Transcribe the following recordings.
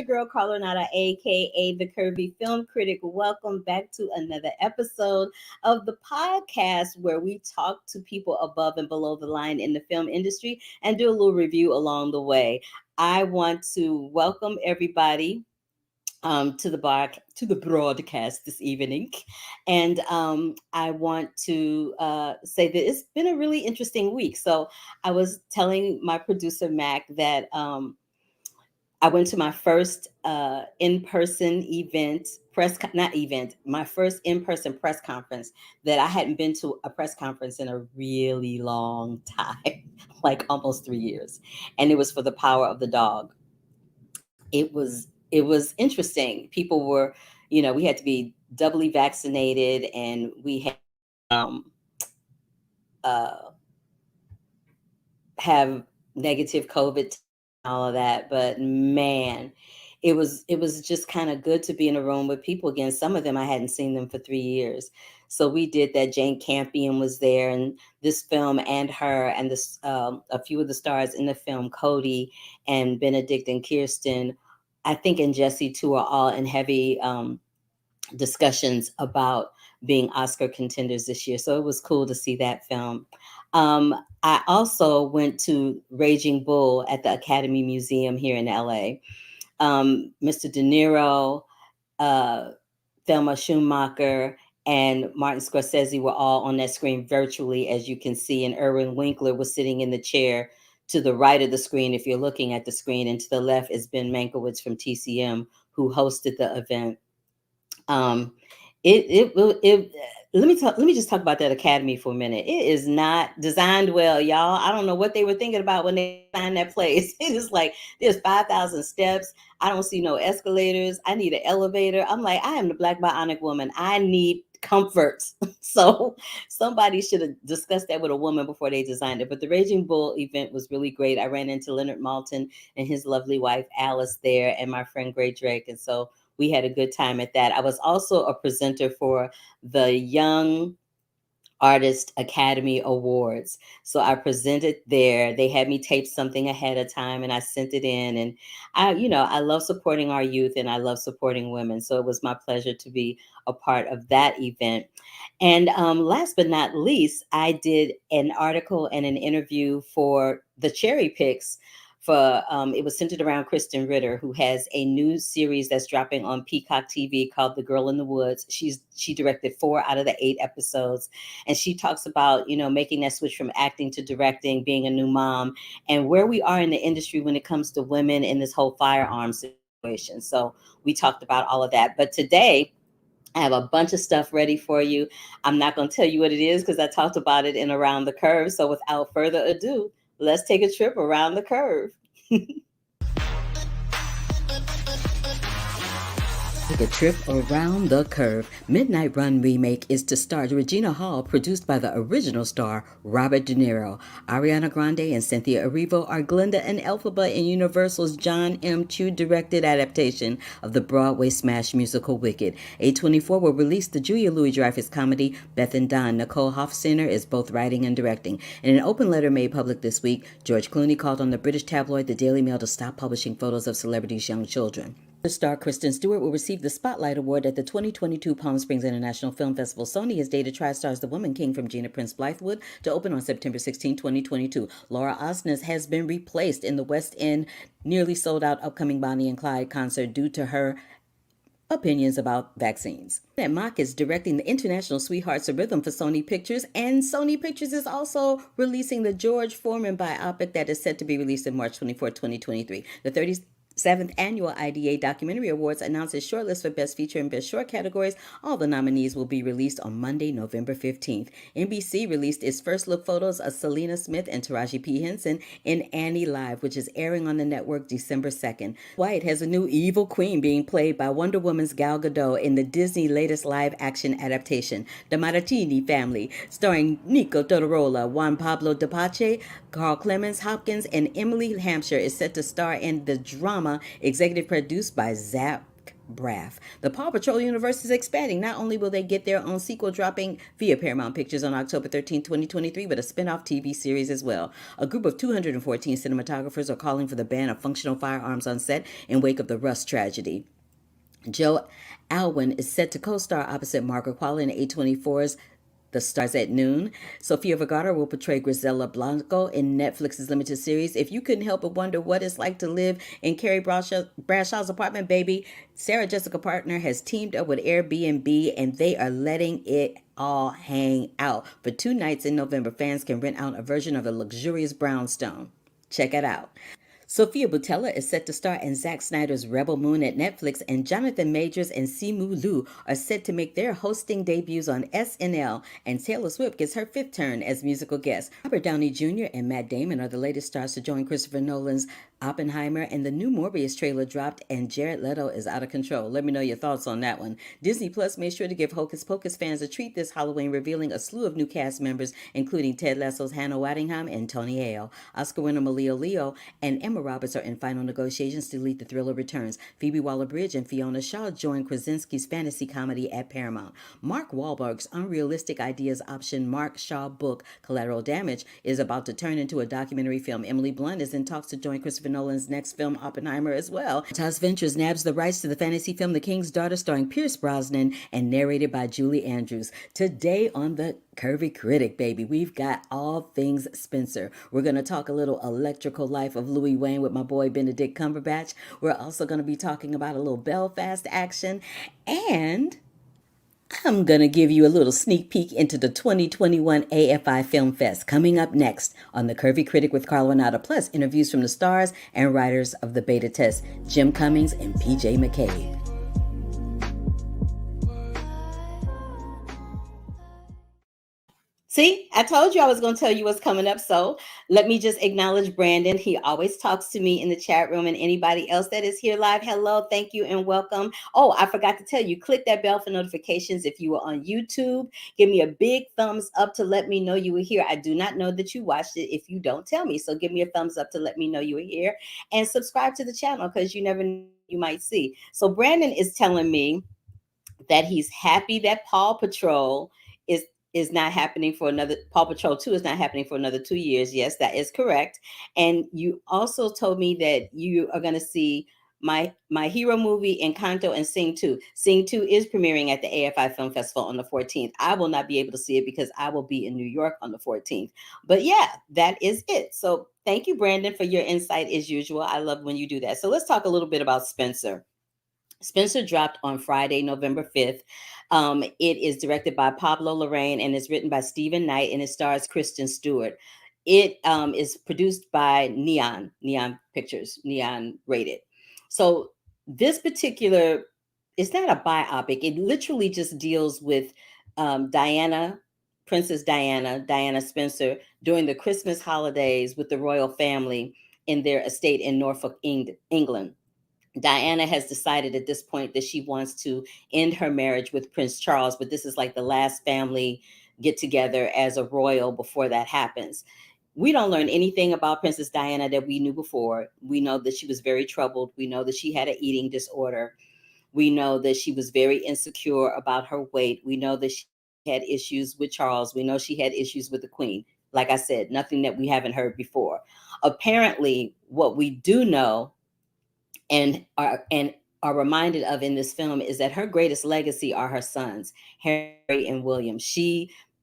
girl Carlonata, aka the Curvy Film Critic. Welcome back to another episode of the podcast where we talk to people above and below the line in the film industry and do a little review along the way. I want to welcome everybody to the broadcast this evening, and I want to say that it's been a really interesting week. So I was telling my producer Mac that I went to my first in-person event, not event, my first in-person press conference that I hadn't been to a press conference in a really long time, like almost 3 years. And it was for the power of the dog. It was interesting. People were, we had to be doubly vaccinated, and we had uh, have negative COVID and all of that. But man, it was just kind of good to be in a room with people again. Some of them I hadn't seen them for 3 years. So we did that. Jane Campion was there, and this film and her, and this a few of the stars in the film, Cody and Benedict and Kirsten, I think, and Jesse too, are all in heavy discussions about being Oscar contenders this year. So it was cool to see that film. I also went to Raging Bull at the Academy Museum here in LA. Mr. De Niro, Thelma Schumacher, and Martin Scorsese were all on that screen virtually, as you can see. And Erwin Winkler was sitting in the chair to the right of the screen, if you're looking at the screen, and to the left is Ben Mankiewicz from TCM, who hosted the event. Um, it let me just talk about that Academy for a minute. It is not designed well, y'all. I don't know what they were thinking about when they designed that place. It is like there's 5,000 steps. I don't see no escalators. I need an elevator. I'm like, I am the Black Bionic Woman. I need comfort. So somebody should have discussed that with a woman before they designed it. But the Raging Bull event was really great. I ran into Leonard Maltin and his lovely wife Alice there, and my friend Gray Drake, and so we had a good time at that. I was also a presenter for the Young Artist Academy Awards. So I presented there. They had me tape something ahead of time, and I sent it in. And I love supporting our youth, and I love supporting women. So it was my pleasure to be a part of that event. And last but not least, I did an article and an interview for the Cherry Picks. It was centered around Kristen Ritter, who has a new series that's dropping on Peacock TV called The Girl in the Woods. She directed 4 out of the 8 episodes, and she talks about making that switch from acting to directing, being a new mom, and where we are in the industry when it comes to women in this whole firearms situation. So we talked about all of that. But today, I have a bunch of stuff ready for you. I'm not going to tell you what it is because I talked about it in Around the Curve. So without further ado, let's take a trip around the curve. Take a trip around the curve. Midnight Run remake is to star Regina Hall, produced by the original star Robert De Niro. Ariana Grande and Cynthia Erivo are Glinda and Elphaba in Universal's John M. Chu directed adaptation of the Broadway smash musical Wicked. A24 will release the Julia Louis-Dreyfus comedy Beth and Don. Nicole Hofstetter is both writing and directing. In an open letter made public this week, George Clooney called on the British tabloid The Daily Mail to stop publishing photos of celebrities' young children. The star Kristen Stewart will receive the Spotlight Award at the 2022 Palm Springs International Film Festival. Sony has dated TriStar's The Woman King from Gina Prince Blythewood to open on September 16, 2022. Laura Osnes has been replaced in the West End nearly sold-out upcoming Bonnie and Clyde concert due to her opinions about vaccines. And Mock is directing the International Sweethearts of Rhythm for Sony Pictures, and Sony Pictures is also releasing the George Foreman biopic that is set to be released in March 24, 2023. The 37th Annual IDA Documentary Awards announced its shortlist for Best Feature and Best Short categories. All the nominees will be released on Monday, November 15th. NBC released its first look photos of Selena Smith and Taraji P. Henson in Annie Live, which is airing on the network December 2nd. White has a new evil queen being played by Wonder Woman's Gal Gadot in the Disney latest live-action adaptation, The Maratini Family, starring Nico Todorola, Juan Pablo Pache, Carl Clemens Hopkins, and Emily Hampshire, is set to star in the drama executive produced by Zach Braff. The Paw Patrol universe is expanding. Not only will they get their own sequel dropping via Paramount Pictures on October 13th, 2023, but a spin-off TV series as well. A group of 214 cinematographers are calling for the ban of functional firearms on set in wake of the Rust tragedy. Joe Alwyn is set to co-star opposite Margaret Qualley in A24's The Stars at Noon. Sofia Vergara will portray Grisela Blanco in Netflix's limited series. If you couldn't help but wonder what it's like to live in Carrie Bradshaw's apartment, baby, Sarah Jessica Partner has teamed up with Airbnb and they are letting it all hang out. For 2 nights in November, fans can rent out a version of a luxurious brownstone. Check it out. Sophia Boutella is set to star in Zack Snyder's Rebel Moon at Netflix, and Jonathan Majors and Simu Liu are set to make their hosting debuts on SNL, and Taylor Swift gets her fifth turn as musical guest. Robert Downey Jr. and Matt Damon are the latest stars to join Christopher Nolan's Oppenheimer, and the new Morbius trailer dropped, and Jared Leto is out of control. Let me know your thoughts on that one. Disney Plus made sure to give Hocus Pocus fans a treat this Halloween, revealing a slew of new cast members, including Ted Lasso's Hannah Waddingham and Tony Ayo. Oscar winner Malia Leo and Emma Roberts are in final negotiations to lead The Thriller Returns. Phoebe Waller-Bridge and Fiona Shaw join Krasinski's fantasy comedy at Paramount. Mark Wahlberg's unrealistic ideas option Mark Shaw book, Collateral Damage, is about to turn into a documentary film. Emily Blunt is in talks to join Christopher Nolan's next film, Oppenheimer, as well. Taz Ventures nabs the rights to the fantasy film The King's Daughter, starring Pierce Brosnan and narrated by Julie Andrews. Today on the Curvy Critic, baby, we've got all things Spencer. We're going to talk a little electrical life of Louis Wain with my boy Benedict Cumberbatch. We're also going to be talking about a little Belfast action, and I'm going to give you a little sneak peek into the 2021 AFI Film Fest coming up next on the Curvy Critic with Carl Renata, plus interviews from the stars and writers of the beta test, Jim Cummings and PJ McCabe. See, I told you I was going to tell you what's coming up. So let me just acknowledge Brandon. He always talks to me in the chat room, and anybody else that is here live. Hello, thank you, and welcome. Oh, I forgot to tell you, click that bell for notifications. If you were on YouTube, give me a big thumbs up to let me know you were here. I do not know that you watched it if you don't tell me. So give me a thumbs up to let me know you were here, and subscribe to the channel because you never know, you might see. So Brandon is telling me that he's happy that Paw Patrol is not happening for another. Paw Patrol 2 is not happening for another 2 years. Yes, that is correct. And you also told me that you are going to see my hero movie, Encanto, and Sing 2. Sing 2 is premiering at the AFI Film Festival on the 14th. I will not be able to see it because I will be in New York on the 14th. But yeah, that is it. So thank you, Brandon, for your insight as usual. I love when you do that. So let's talk a little bit about Spencer. Spencer dropped on Friday, November 5th. It is directed by Pablo Larraín and is written by Stephen Knight, and it stars Kristen Stewart. It is produced by Neon Pictures, Neon Rated. So this particular, it's not a biopic. It literally just deals with Princess Diana Spencer, during the Christmas holidays with the royal family in their estate in Norfolk, England. Diana has decided at this point that she wants to end her marriage with Prince Charles, but this is like the last family get together as a royal before that happens. We don't learn anything about Princess Diana that we knew before. We know that she was very troubled. We know that she had an eating disorder. We know that she was very insecure about her weight. We know that she had issues with Charles. We know she had issues with the Queen. Like I said, nothing that we haven't heard before. Apparently, what we do know and are reminded of in this film is that her greatest legacy are her sons, Harry and William.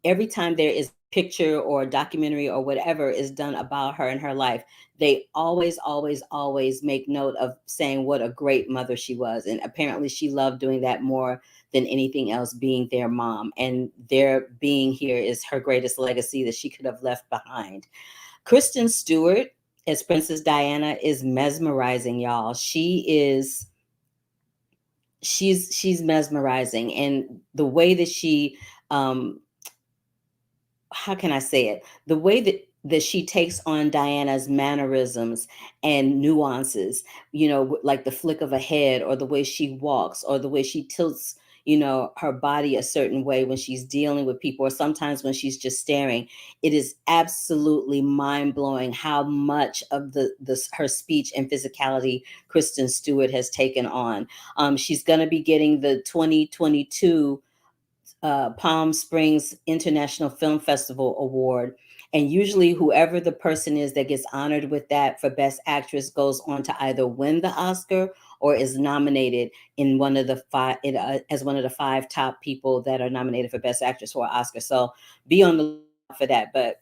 Every time there is a picture or a documentary or whatever is done about her and her life, they always make note of saying what a great mother she was. And apparently she loved doing that more than anything else, being their mom. And their being here is her greatest legacy that she could have left behind. Kristen Stewart as Princess Diana is mesmerizing, y'all. She's mesmerizing, and the way that she how can I say it? The way that she takes on Diana's mannerisms and nuances, like the flick of a head, or the way she walks, or the way she tilts, her body a certain way when she's dealing with people, or sometimes when she's just staring. It is absolutely mind-blowing how much of the her speech and physicality Kristen Stewart has taken on. She's going to be getting the 2022 Palm Springs International Film Festival Award. And usually, whoever the person is that gets honored with that for Best Actress goes on to either win the Oscar or is nominated in one of the five, as one of the five top people that are nominated for Best Actress for Oscar. So be on the lookout for that. But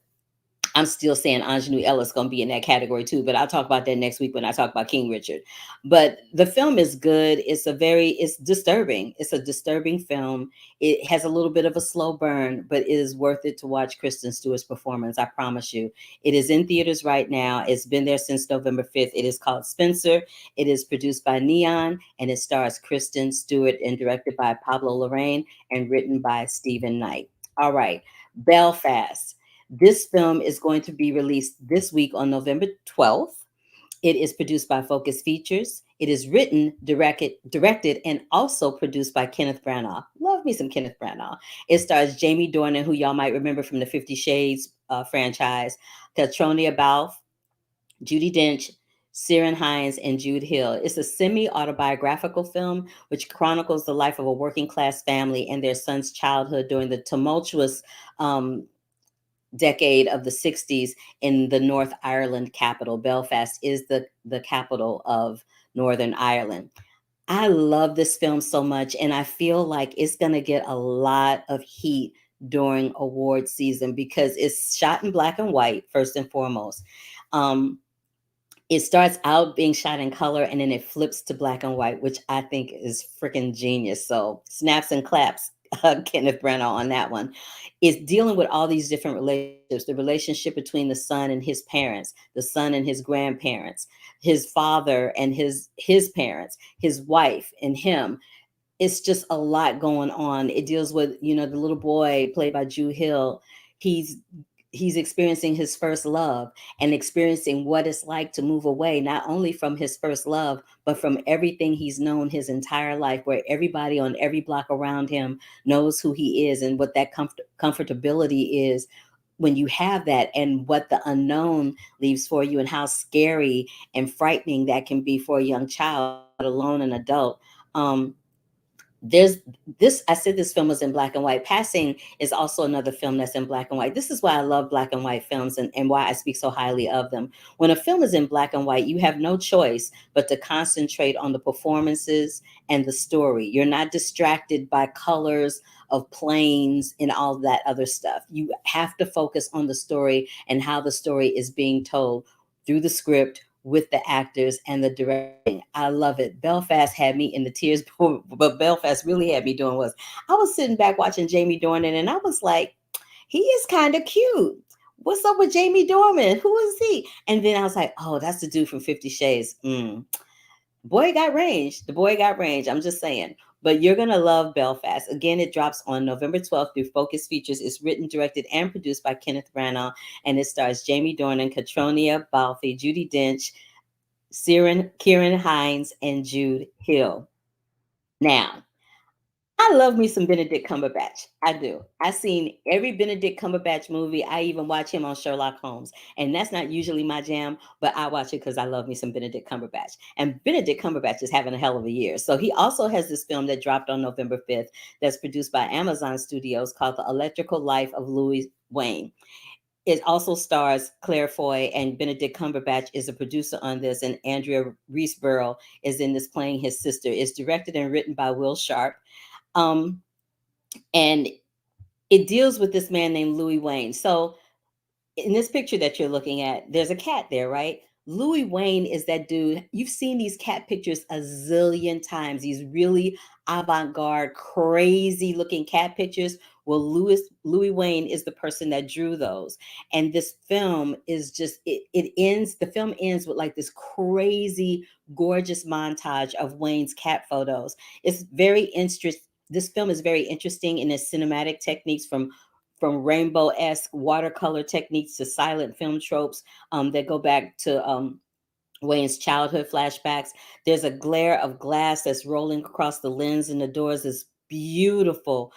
I'm still saying Anjanou Ellis going to be in that category too, but I'll talk about that next week when I talk about King Richard. But the film is good. It's disturbing. It's a disturbing film. It has a little bit of a slow burn, but it is worth it to watch Kristen Stewart's performance. I promise you. It is in theaters right now. It's been there since November 5th. It is called Spencer. It is produced by Neon, and it stars Kristen Stewart and directed by Pablo Larraín and written by Stephen Knight. All right, Belfast. This film is going to be released this week on November 12th. It is produced by Focus Features. It is written, directed, and also produced by Kenneth Branagh. Love me some Kenneth Branagh. It stars Jamie Dornan, who y'all might remember from the 50 Shades franchise, Catronia Balfe, Judi Dench, Ciarán Hinds, and Jude Hill. It's a semi-autobiographical film which chronicles the life of a working-class family and their son's childhood during the tumultuous decade of the 60s in the North Ireland capital. Belfast is the capital of Northern Ireland. I love this film so much, and I feel like it's going to get a lot of heat during award season because it's shot in black and white, first and foremost. It starts out being shot in color and then it flips to black and white, which I think is freaking genius. So snaps and claps, Kenneth Branagh on that one. Is dealing with all these different relationships, the relationship between the son and his parents, the son and his grandparents, his father and his parents, his wife and him. It's just a lot going on. It deals with, the little boy played by Jude Hill. He's experiencing his first love and experiencing what it's like to move away, not only from his first love, but from everything he's known his entire life, where everybody on every block around him knows who he is and what that comfortability is when you have that, and what the unknown leaves for you, and how scary and frightening that can be for a young child, let alone an adult. There's this, I said this film was in black and white. Passing is also another film that's in black and white. This is why I love black and white films, and why I speak so highly of them. When a film is in black and white, you have no choice but to concentrate on the performances and the story. You're not distracted by colors of planes and all that other stuff. You have to focus on the story and how the story is being told through the script, with the actors and the directing. I love it. Belfast had me in the tears, but Belfast really had me doing was, I was sitting back watching Jamie Dornan and I was like, he is kind of cute. What's up with Jamie Dornan? Who is he? And then I was like, oh, that's the dude from 50 Shades. Boy got range. The boy got range. I'm just saying. But you're going to love Belfast. Again, it drops on November 12th through Focus Features. It's written, directed, and produced by Kenneth Branagh, and it stars Jamie Dornan, Catronia Balfe, Judi Dench, Ciarán Hinds, and Jude Hill. Now, I love me some Benedict Cumberbatch. I do. I've seen every Benedict Cumberbatch movie. I even watch him on Sherlock Holmes. And that's not usually my jam, but I watch it because I love me some Benedict Cumberbatch. And Benedict Cumberbatch is having a hell of a year. So he also has this film that dropped on November 5th that's produced by Amazon Studios called The Electrical Life of Louis Wain. It also stars Claire Foy, and Benedict Cumberbatch is a producer on this, and Andrea Riseborough is in this playing his sister. It's directed and written by Will Sharp. Um, and it deals with this man named Louis Wain. So in this picture that you're looking at, there's a cat there, right? Louis Wain is that dude. You've seen these cat pictures a zillion times. These really avant-garde, crazy looking cat pictures. Well, Louis Wain is the person that drew those. And this film is just, the film ends with like this crazy, gorgeous montage of Wain's cat photos. It's very interesting. This film is very interesting in its cinematic techniques, from rainbow-esque watercolor techniques to silent film tropes that go back to Wain's childhood flashbacks. There's a glare of glass that's rolling across the lens, and the doors is beautiful.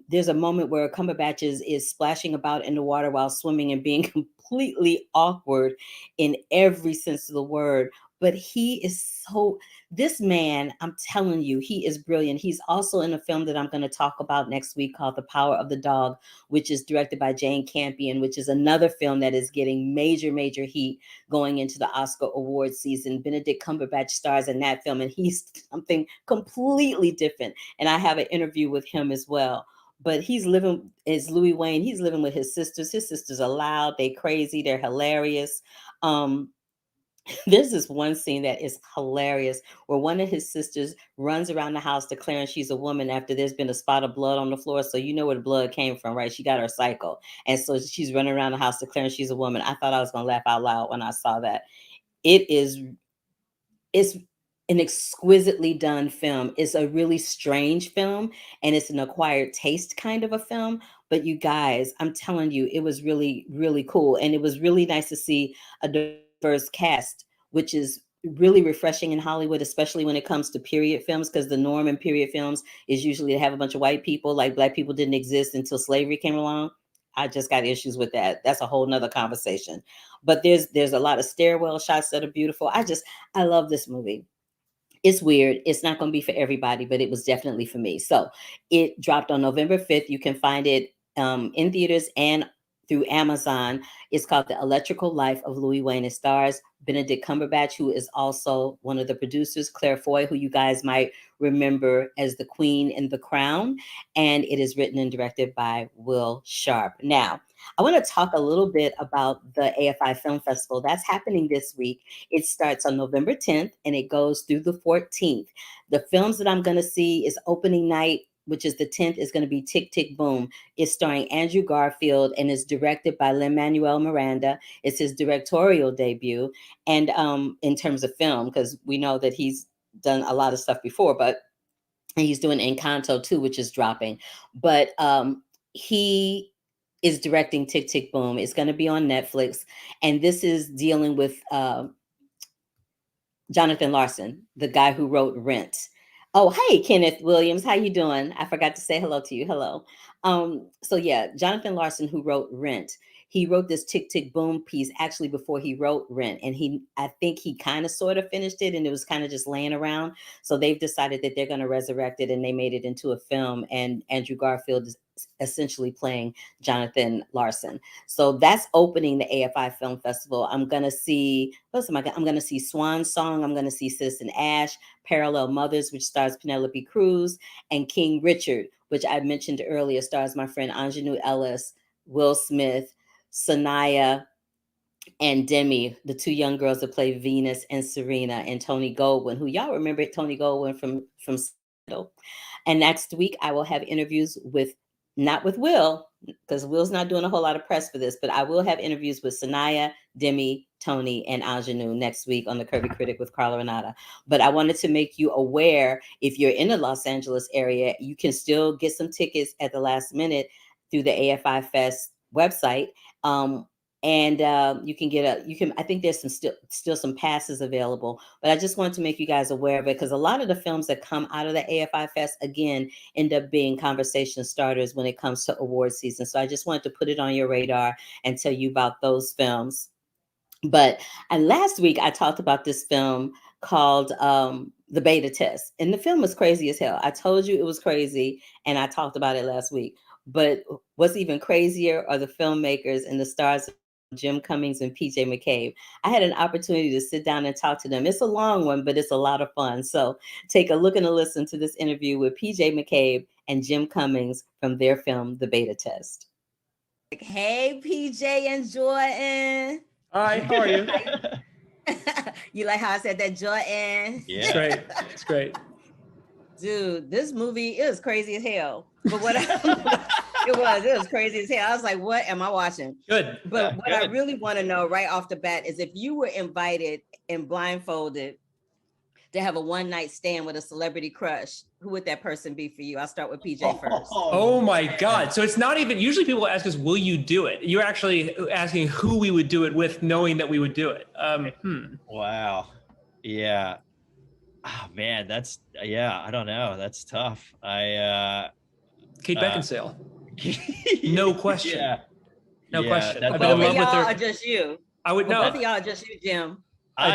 There's a moment where Cumberbatch is splashing about in the water while swimming and being completely awkward in every sense of the word. But he is so, this man, I'm telling you, he is brilliant. He's also in a film that I'm going to talk about next week called The Power of the Dog, which is directed by Jane Campion, which is another film that is getting major heat going into the Oscar award season. Benedict Cumberbatch stars in that film, and he's something completely different. And I have an interview with him as well. But he's living, as Louis Wain, he's living with his sisters. His sisters are loud, they crazy, they're hilarious. There's this one scene that is hilarious where one of his sisters runs around the house declaring she's a woman after there's been a spot of blood on the floor. So you know where the blood came from, right? She got her cycle. And so she's running around the house declaring she's a woman. I thought I was going to laugh out loud when I saw that. It's an exquisitely done film. It's a really strange film, and it's an acquired taste kind of a film. But you guys, I'm telling you, it was really cool. And it was really nice to see a diverse cast, which is really refreshing in Hollywood, especially when it comes to period films, because the norm in period films is usually to have a bunch of white people. Like Black people didn't exist until slavery came along. I just got issues with that. That's a whole nother conversation. But there's a lot of stairwell shots that are beautiful. I love this movie. It's weird. It's not going to be for everybody, but it was definitely for me. So it dropped on November 5th. You can find it in theaters and through Amazon. It's called The Electrical Life of Louis Wain. It stars Benedict Cumberbatch, who is also one of the producers, Claire Foy, who you guys might remember as the Queen in The Crown. And it is written and directed by Will Sharp. Now, I want to talk a little bit about the AFI Film Festival. That's happening this week. It starts on November 10th and it goes through the 14th. The films that I'm going to see is opening night, which is the 10th, is going to be Tick, Tick, Boom. It's starring Andrew Garfield and is directed by Lin-Manuel Miranda. It's his directorial debut. And in terms of film, because we know that he's done a lot of stuff before, but he's doing Encanto too, which is dropping. But he is directing Tick, Tick, Boom. It's going to be on Netflix. And this is dealing with Jonathan Larson, the guy who wrote Rent. Oh, hey, Kenneth Williams, how you doing? I forgot to say hello to you. Hello. So yeah, Jonathan Larson, who wrote Rent, he wrote this Tick, Tick, Boom piece actually before he wrote Rent. And I think he kind of sort of finished it and it was kind of just laying around. So they've decided that they're going to resurrect it and they made it into a film. And Andrew Garfield is essentially playing Jonathan Larson. So that's opening the AFI Film Festival. I'm going to see, I'm going to see Swan Song. I'm going to see Citizen Ash, Parallel Mothers, which stars Penelope Cruz, and King Richard, which I mentioned earlier, stars my friend Anjanou Ellis, Will Smith, Sanaya, and Demi, the two young girls that play Venus and Serena, and Tony Goldwyn, who y'all remember Tony Goldwyn from Scandal. And next week, I will have interviews not with Will, because Will's not doing a whole lot of press for this, but I will have interviews with Sanaya, Demi, Tony, and Anjanou next week on the Kirby Critic with Carla Renata. But I wanted to make you aware, if you're in the Los Angeles area, you can still get some tickets at the last minute through the AFI Fest website. And you can I think there's still some passes available, but I just wanted to make you guys aware of it, because a lot of the films that come out of the AFI Fest, again, end up being conversation starters when it comes to award season. So I just wanted to put it on your radar and tell you about those films. And last week I talked about this film called The Beta Test, and the film was crazy as hell. I told you it was crazy, and I talked about it last week. But what's even crazier are the filmmakers and the stars, Jim Cummings and PJ McCabe. I had an opportunity to sit down and talk to them. It's a long one, but it's a lot of fun. So take a look and a listen to this interview with PJ McCabe and Jim Cummings from their film, The Beta Test. Hey, PJ and Jordan. Hi, how are you? You like how I said that, Jordan? Yeah. It's great. It's great. Dude, this movie is crazy as hell. But it was crazy as hell. I was like, what am I watching? Good. But what I really want to know right off the bat is, if you were invited and blindfolded to have a one-night stand with a celebrity crush, who would that person be for you? I'll start with PJ first. Oh my God. So it's not even, usually people ask us, will you do it? You're actually asking who we would do it with, knowing that we would do it. Wow. Yeah. Oh man, I don't know. That's tough. Kate Uh, Beckinsale. No question. yeah, No yeah. question. That's I've been in Both of love with y'all her. are just you. I would Well, know. both of y'all are just you, Jim.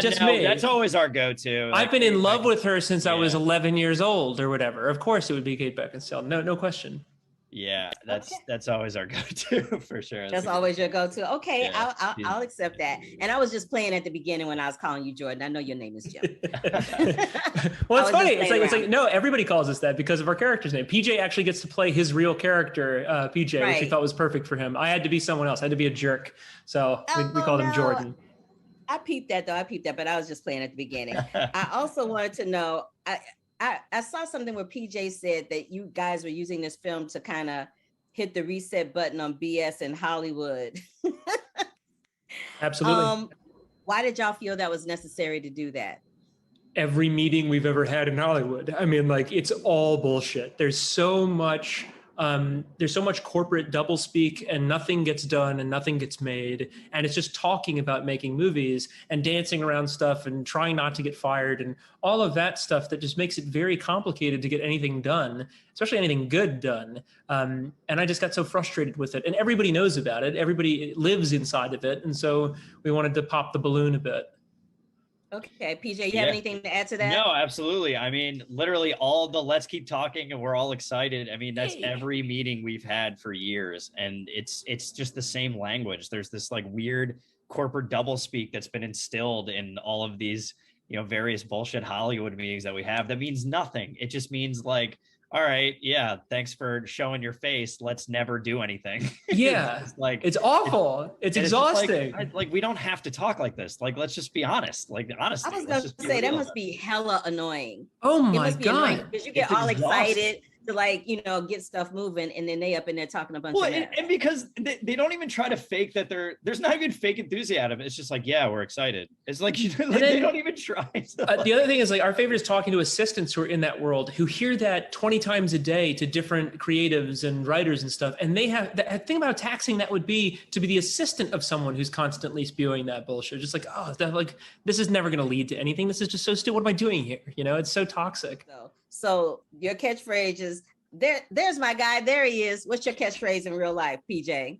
Just no, me. that's always our go-to. I've been in love with her since I was Yeah. 11 years old or whatever. Of course, it would be Kate Beckinsale. No question. Yeah, Okay. that's always our go-to for sure. That's always your go-to. Okay, Yeah. I'll accept that. And I was just playing at the beginning when I was calling you Jordan. I know your name is Jim. Well, it's funny. It's like no, everybody calls us that because of our character's name. PJ actually gets to play his real character, PJ, which we thought was perfect for him. I had to be someone else. I had to be a jerk, so we called him Jordan. I peeped that, but I was just playing at the beginning. I also wanted to know. I saw something where PJ said that you guys were using this film to kind of hit the reset button on BS in Hollywood. Absolutely. Why did y'all feel that was necessary to do that? Every meeting we've ever had in Hollywood. I mean, like, it's all bullshit. There's so much corporate doublespeak, and nothing gets done and nothing gets made. And it's just talking about making movies and dancing around stuff and trying not to get fired and all of that stuff that just makes it very complicated to get anything done, especially anything good done. And I just got so frustrated with it. And everybody knows about it. Everybody lives inside of it. And so we wanted to pop the balloon a bit. Okay, PJ, you have anything to add to that? No, absolutely. I mean, literally all the let's keep talking and we're all excited. I mean, that's every meeting we've had for years. And it's just the same language. There's this like weird corporate doublespeak that's been instilled in all of these, various bullshit Hollywood meetings that we have. That means nothing. It just means like, all right, yeah, thanks for showing your face. Let's never do anything. Yeah, it's awful. It's exhausting. Like we don't have to talk like this. Like, let's just be honest. Like, honestly, I was going to say that must be hella annoying. Oh my God. Because you get all excited to get stuff moving, and then they up in there talking a bunch of mess. And because they don't even try to fake that there's not even fake enthusiasm. It's just like, yeah, we're excited. It's like, they don't even try. The other thing is, like, our favorite is talking to assistants who are in that world, who hear that 20 times a day to different creatives and writers and stuff. And they have think about how taxing that would be to be the assistant of someone who's constantly spewing that bullshit. Just like, this is never going to lead to anything. This is just so stupid. What am I doing here? It's so toxic. So your catchphrase is there's my guy. There he is. What's your catchphrase in real life, PJ?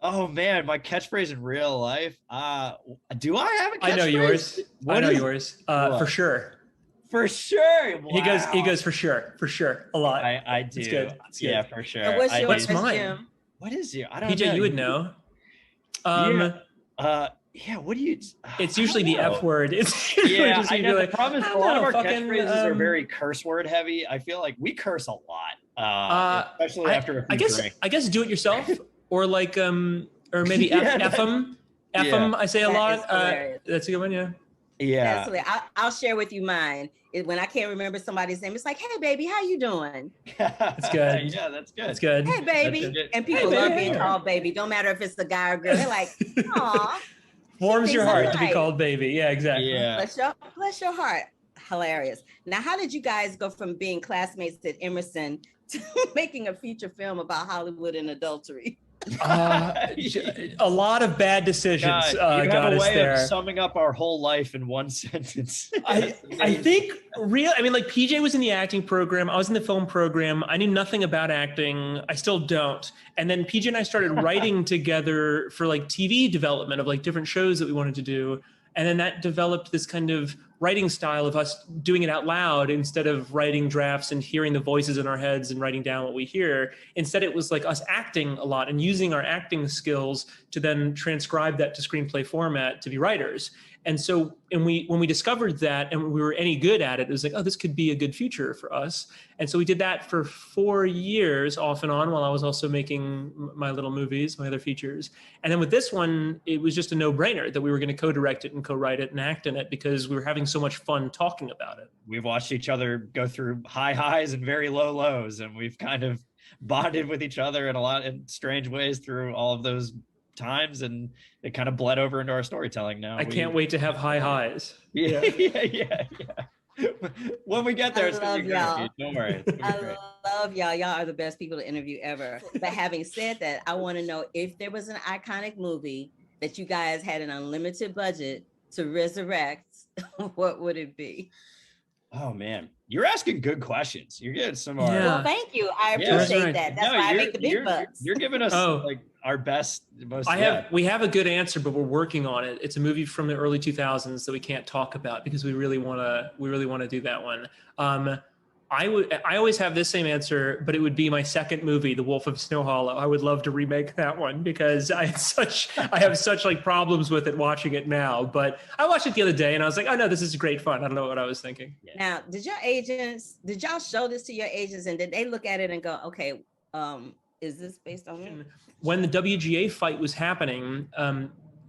Oh man, my catchphrase in real life. Do I have a catchphrase? I know yours. For sure. For sure. Wow. He goes for sure a lot. I do. It's good. Yeah, for sure. And what's mine? Jim? What is you? I don't PJ, know. you would know. Yeah, what do you? It's usually the F word. It's usually just I know. The problem is a lot of our catchphrases are very curse word heavy. I feel like we curse a lot, especially after a few drinks. I guess do it yourself, or like or maybe F them. I say a lot. That's a good one. Yeah. Yeah. I'll share with you mine. When I can't remember somebody's name, it's like, "Hey, baby, how you doing?" That's good. Yeah, that's good. That's good. Hey, baby, and people love being called baby. Don't matter if it's the guy or girl. They're like, "Aw." Warms your heart to be called baby. Yeah, exactly. Yeah. Bless your heart. Hilarious. Now, how did you guys go from being classmates at Emerson to making a feature film about Hollywood and adultery? A lot of bad decisions you have got a us way there. of summing up our whole life in one sentence. I think like PJ was in the acting program. I was in the film program. I knew nothing about acting. I still don't. And then PJ and I started writing together for like TV development of like different shows that we wanted to do. And then that developed this kind of writing style of us doing it out loud instead of writing drafts and hearing the voices in our heads and writing down what we hear. Instead, it was like us acting a lot and using our acting skills to then transcribe that to screenplay format to be writers. And so, when we discovered that and we were any good at it, it was like, oh, this could be a good future for us. And so we did that for 4 years off and on while I was also making my little movies, my other features. And then with this one, it was just a no-brainer that we were going to co-direct it and co-write it and act in it because we were having so much fun talking about it. We've watched each other go through high highs and very low lows, and we've kind of bonded with each other in strange ways through all of those times, and it kind of bled over into our storytelling now. I can't wait to have high highs. Yeah. When we get there, it's gonna be great. Don't worry. I love y'all. Y'all are the best people to interview ever. But having said that, I want to know if there was an iconic movie that you guys had an unlimited budget to resurrect, what would it be? Oh man, you're asking good questions. You're getting some more. Well, thank you. I Yeah. appreciate that. That's why I make the big bucks. You're giving us like our best, most. We have a good answer, but we're working on it. It's a movie from the early 2000s that we can't talk about because we really want to do that one. I always have this same answer, but it would be my second movie, The Wolf of Snow Hollow. I would love to remake that one because I have such like problems with it watching it now. But I watched it the other day and I was like, oh no, this is great fun. I don't know what I was thinking. Now, did y'all show this to your agents and did they look at it and go, okay, is this based on it? When the WGA fight was happening,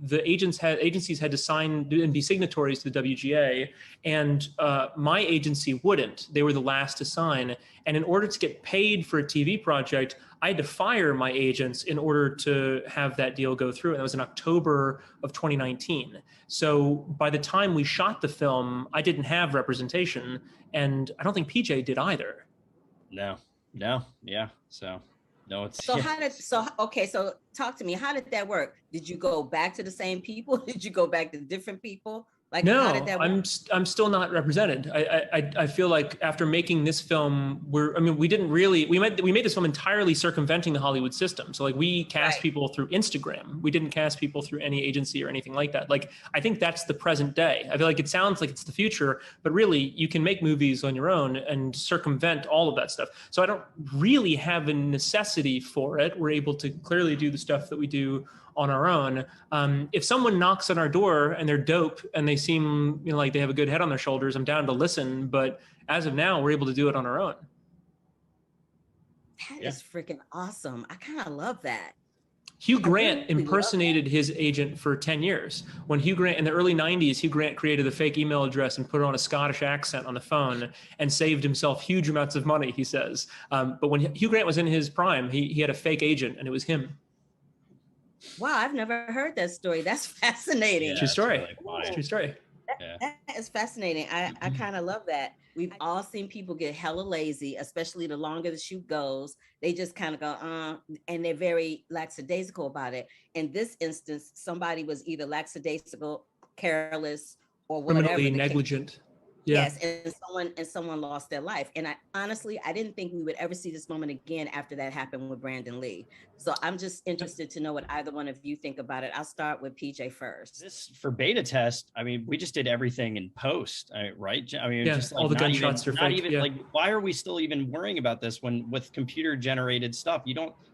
the agencies had to sign and be signatories to the WGA, and my agency wouldn't. They were the last to sign. And in order to get paid for a TV project, I had to fire my agents in order to have that deal go through. And that was in October of 2019. So by the time we shot the film, I didn't have representation, and I don't think PJ did either. No, yeah. So. No, it's so talk to me. How did that work? Did you go back to the same people? Did you go back to different people? Like, no, how did that work? I'm still not represented. I feel like after making this film, we made this film entirely circumventing the Hollywood system. So like we cast people through Instagram. We didn't cast people through any agency or anything like that. Like I think that's the present day. I feel like it sounds like it's the future, but really you can make movies on your own and circumvent all of that stuff. So I don't really have a necessity for it. We're able to clearly do the stuff that we do on our own. If someone knocks on our door and they're dope and they seem like they have a good head on their shoulders, I'm down to listen. But as of now, we're able to do it on our own. That is freaking awesome. I kind of love that. Hugh Grant impersonated his agent for 10 years. When Hugh Grant, in the early 90s, Hugh Grant created a fake email address and put it on a Scottish accent on the phone and saved himself huge amounts of money, he says. But when Hugh Grant was in his prime, he had a fake agent and it was him. Wow, I've never heard that story. That's fascinating. True story. Really True story. That is fascinating. I kind of love that. We've all seen people get hella lazy, especially the longer the shoot goes. They just kind of go, and they're very lackadaisical about it. In this instance, somebody was either lackadaisical, careless, or whatever. Criminally negligent. Yeah. Yes, and someone lost their life. And I didn't think we would ever see this moment again after that happened with Brandon Lee. So I'm just interested to know what either one of you think about it. I'll start with PJ first. This for beta test. I mean, we just did everything in post, right? I mean, just like all the gunshots are fake. Like, why are we still even worrying about this when with computer generated stuff?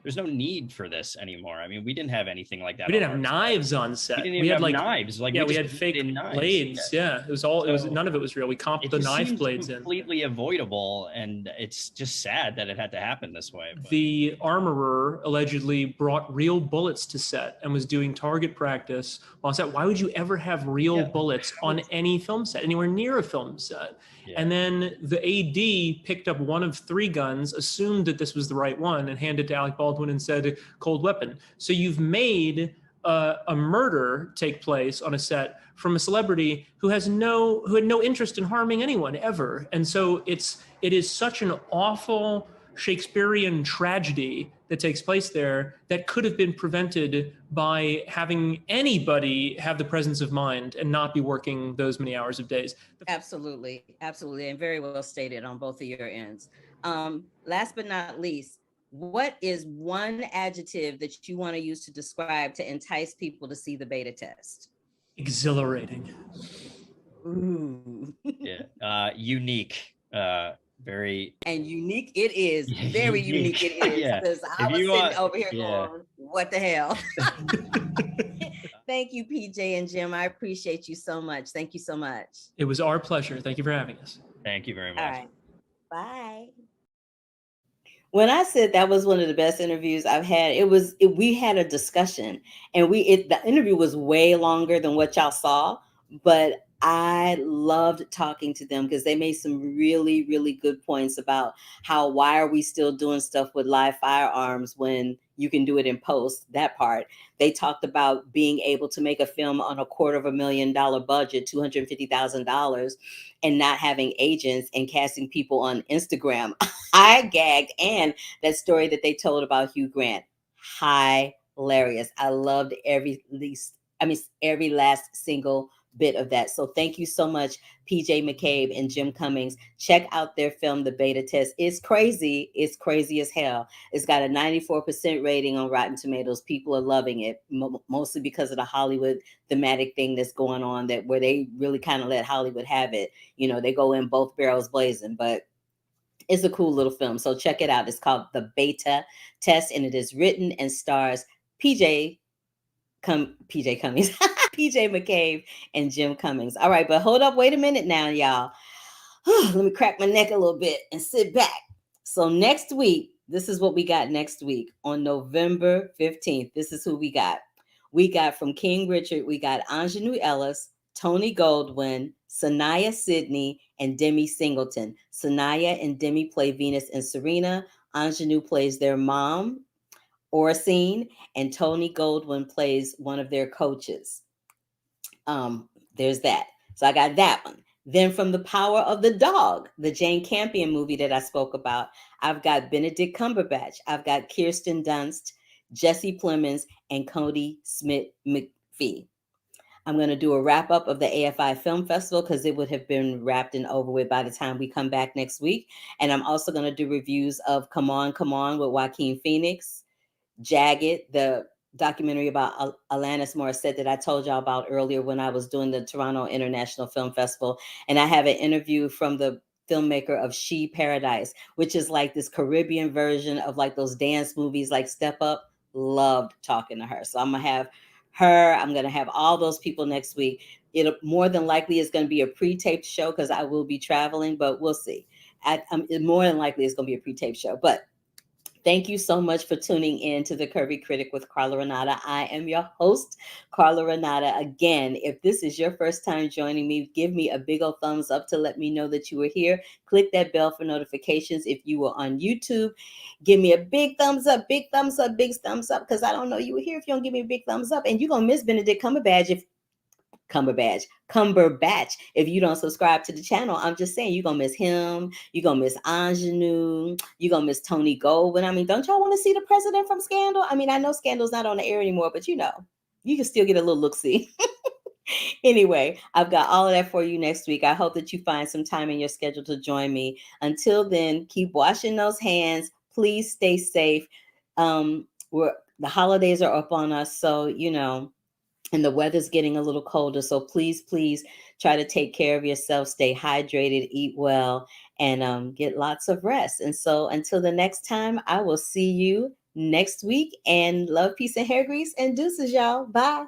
There's no need for this anymore. I mean, we didn't have anything like that. We didn't have knives on set. We didn't even have knives. Like, we had fake blades. Yeah, none of it was real. We comped the knife blades in. Completely avoidable, and it's just sad that it had to happen this way. But. The armorer allegedly brought real bullets to set and was doing target practice on set. Why would you ever have real bullets on any film set, anywhere near a film set? Yeah. And then the AD picked up one of 3 guns, assumed that this was the right one, and handed it to Alec Baldwin and said, "Cold weapon." So you've made a murder take place on a set from a celebrity who had no interest in harming anyone ever. And so it is such an awful Shakespearean tragedy that takes place there that could have been prevented by having anybody have the presence of mind and not be working those many hours of days. Absolutely. And very well stated on both of your ends. Last but not least, what is one adjective that you want to use to describe to entice people to see the beta test? Exhilarating. Ooh. Unique. Very. And unique it is. Very unique it is. Because I was sitting over here going, what the hell? Thank you, PJ and Jim. I appreciate you so much. Thank you so much. It was our pleasure. Thank you for having us. Thank you very much. All right. Bye. When I said that was one of the best interviews I've had, we had a discussion, and the interview was way longer than what y'all saw, but I loved talking to them because they made some really, really good points about why are we still doing stuff with live firearms when you can do it in post, that part. They talked about being able to make a film on a $250,000 budget, $250,000, and not having agents and casting people on Instagram. I gagged. And that story that they told about Hugh Grant, hilarious. I loved every last single bit of that. So thank you so much, PJ McCabe and Jim Cummings. Check out their film, The Beta Test. It's crazy. It's crazy as hell. It's got a 94% rating on Rotten Tomatoes. People are loving it, mostly because of the Hollywood thematic thing that's going on, that where they really kind of let Hollywood have it. You know, they go in both barrels blazing, but it's a cool little film. So check it out. It's called The Beta Test, and it is written and stars PJ Cummings, PJ McCabe, and Jim Cummings. All right, but hold up, wait a minute now, y'all. Let me crack my neck a little bit and sit back. So next week, this is what we got next week on November 15th. This is who we got. We got from King Richard, we got Anjanou Ellis, Tony Goldwyn, Sanaya Sidney, and Demi Singleton. Sanaya and Demi play Venus and Serena. Anjanou plays their mom, Oracene, and Tony Goldwyn plays one of their coaches. There's that. So I got that one. Then from The Power of the Dog, the Jane Campion movie that I spoke about, I've got Benedict Cumberbatch. I've got Kirsten Dunst, Jesse Plemons, and Cody Smith McPhee. I'm going to do a wrap up of the AFI Film Festival because it would have been wrapped and over with by the time we come back next week. And I'm also going to do reviews of Come On, Come On with Joaquin Phoenix, Jagged, the documentary about Alanis Morissette that I told y'all about earlier when I was doing the Toronto International Film Festival. And I have an interview from the filmmaker of She Paradise, which is like this Caribbean version of like those dance movies like Step Up. Loved talking to her. So I'm going to have her. I'm going to have all those people next week. It more than likely is going to be a pre-taped show because I will be traveling, but we'll see. More than likely it's going to be a pre-taped show. But thank you so much for tuning in to The Curvy Critic with Carla Renata. I am your host, Carla Renata. Again, if this is your first time joining me, give me a big old thumbs up to let me know that you were here. Click that bell for notifications. If you were on YouTube, give me a big thumbs up, big thumbs up, big thumbs up, because I don't know you were here if you don't give me a big thumbs up. And you're going to miss Benedict Cumberbatch if you don't subscribe to the channel. I'm just saying, you're gonna miss him, you're gonna miss Anjanou, you're gonna miss Tony Goldwyn. I mean, don't y'all want to see the president from Scandal? I mean, I know Scandal's not on the air anymore, but you know, you can still get a little look-see. Anyway, I've got all of that for you next week. I hope that you find some time in your schedule to join me. Until then, keep washing those hands. Please stay safe. The holidays are up on us, so you know, and the weather's getting a little colder. So please try to take care of yourself, stay hydrated, eat well, and get lots of rest. And so until the next time, I will see you next week. And love, peace, and hair grease, and deuces, y'all. Bye.